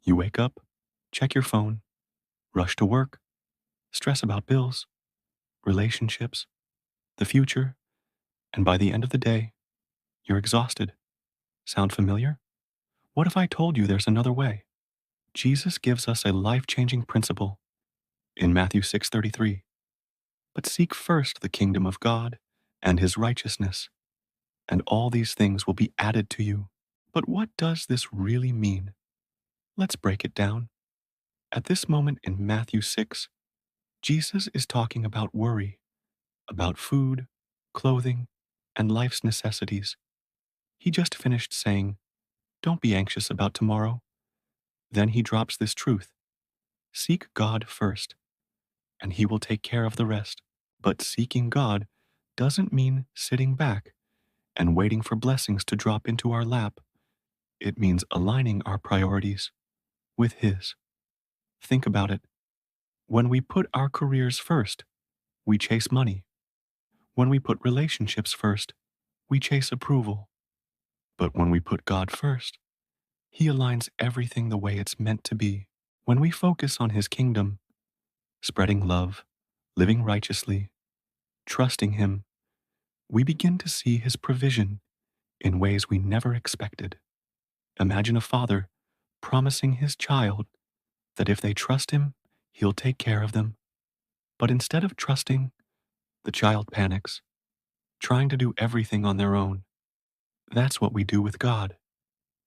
You wake up, check your phone, rush to work, stress about bills, relationships, the future, and by the end of the day, you're exhausted. Sound familiar? What if I told you there's another way? Jesus gives us a life-changing principle in Matthew 6:33. But seek first the kingdom of God and his righteousness, and all these things will be added to you. But what does this really mean? Let's break it down. At this moment in Matthew 6, Jesus is talking about worry, about food, clothing, and life's necessities. He just finished saying, "Don't be anxious about tomorrow." Then he drops this truth: seek God first, and he will take care of the rest. But seeking God doesn't mean sitting back and waiting for blessings to drop into our lap. It means aligning our priorities with His. Think about it. When we put our careers first, we chase money. When we put relationships first, we chase approval. But when we put God first, He aligns everything the way it's meant to be. When we focus on His kingdom, spreading love, living righteously, trusting Him, we begin to see His provision in ways we never expected. Imagine a father promising his child that if they trust him, he'll take care of them. But instead of trusting, the child panics, trying to do everything on their own. That's what we do with God.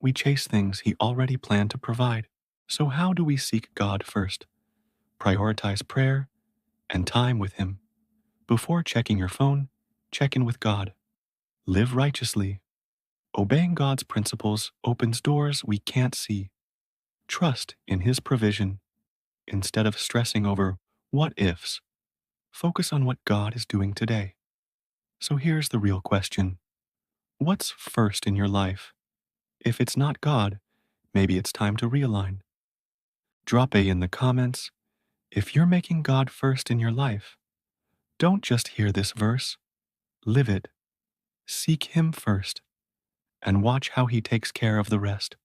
We chase things He already planned to provide. So how do we seek God first? Prioritize prayer and time with Him. Before checking your phone, check in with God. Live righteously. Obeying God's principles opens doors we can't see. Trust in His provision instead of stressing over what ifs. Focus on what God is doing today. So here's the real question: what's first in your life? If it's not God, maybe it's time to realign. Drop A in the comments if you're making God first in your life. Don't just hear this verse, live it. Seek Him first and watch how He takes care of the rest.